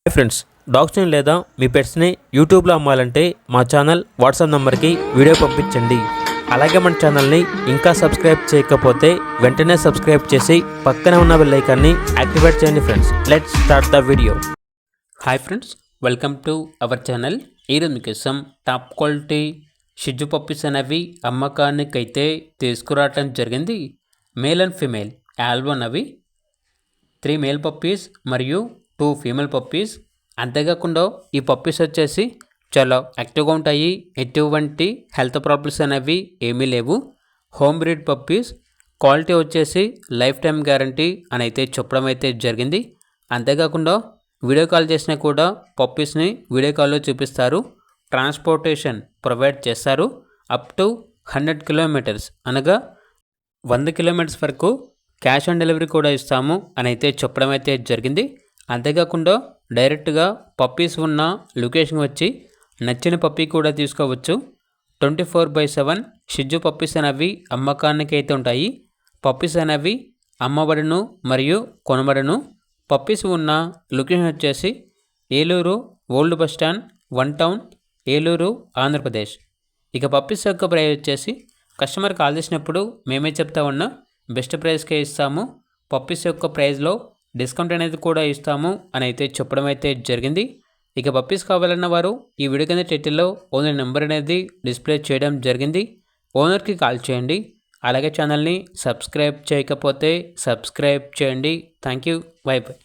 Hi friends, డాగ్స్ని లేదా మీ పెట్స్ని యూట్యూబ్లో అమ్మాలంటే మా ఛానల్ వాట్సాప్ నెంబర్కి వీడియో పంపించండి. అలాగే మన ఛానల్ని ఇంకా సబ్స్క్రైబ్ చేయకపోతే వెంటనే సబ్స్క్రైబ్ చేసి పక్కనే ఉన్న బెల్ ఐకాన్ని యాక్టివేట్ చేయండి. Friends, let's start the video. Hi friends, welcome to our channel. ఈరోజు మీకోసం టాప్ క్వాలిటీ షిజు పప్పీస్ అనేవి అమ్మకానికి అయితే తీసుకురావటం జరిగింది. మేల్ అండ్ ఫీమేల్ ఆల్బన్ అవి 3 మేల్ పప్పీస్ మరియు 2 ఫీమేల్ పప్పీస్. అంతేకాకుండా ఈ పప్పీస్ వచ్చేసి చాలా యాక్టివ్గా ఉంటాయి. ఎటువంటి హెల్త్ ప్రాబ్లమ్స్ అనేవి ఏమీ లేవు. Home breed puppies. క్వాలిటీ వచ్చేసి లైఫ్ టైం గ్యారంటీ అని అయితే చెప్పడం అయితే జరిగింది. అంతేకాకుండా వీడియో కాల్ చేసినా కూడా పప్పీస్ని వీడియో కాల్లో చూపిస్తారు. ట్రాన్స్పోర్టేషన్ ప్రొవైడ్ చేస్తారు. అప్ టు 100 కిలోమీటర్స్ అనగా 100 కిలోమీటర్స్ వరకు క్యాష్ ఆన్ డెలివరీ కూడా ఇస్తాము అని అయితే చెప్పడం అయితే జరిగింది. అంతేకాకుండా డైరెక్ట్గా పప్పీస్ ఉన్న లొకేషన్ వచ్చి నచ్చిన పప్పీ కూడా తీసుకోవచ్చు. 24/7 షిజు పప్పీస్ అనేవి అమ్మకానికి అయితే ఉంటాయి. పప్పీస్ అనేవి అమ్మబడును మరియు కొనబడును. పప్పీస్ ఉన్న లొకేషన్ వచ్చేసి Eluru old bus stand, 1 town, Eluru, Andhra Pradesh. ఇక పప్పీస్ యొక్క ప్రైస్ వచ్చేసి కస్టమర్ కాల్ చేసినప్పుడు మేమే చెప్తా ఉన్నా బెస్ట్ ప్రైస్కే ఇస్తాము. పప్పీస్ యొక్క ప్రైస్లో డిస్కౌంట్ అనేది కూడా ఇస్తాము అని అయితే చెప్పడం అయితే జరిగింది. ఇక పప్పీస్ కావాలన్న వారు ఈ వీడియో కింద టైటిల్లో ఓనర్ నెంబర్ అనేది డిస్ప్లే చేయడం జరిగింది. ఓనర్కి కాల్ చేయండి. అలాగే ఛానల్ని సబ్స్క్రైబ్ చేయకపోతే సబ్స్క్రైబ్ చేయండి. Thank you. By by.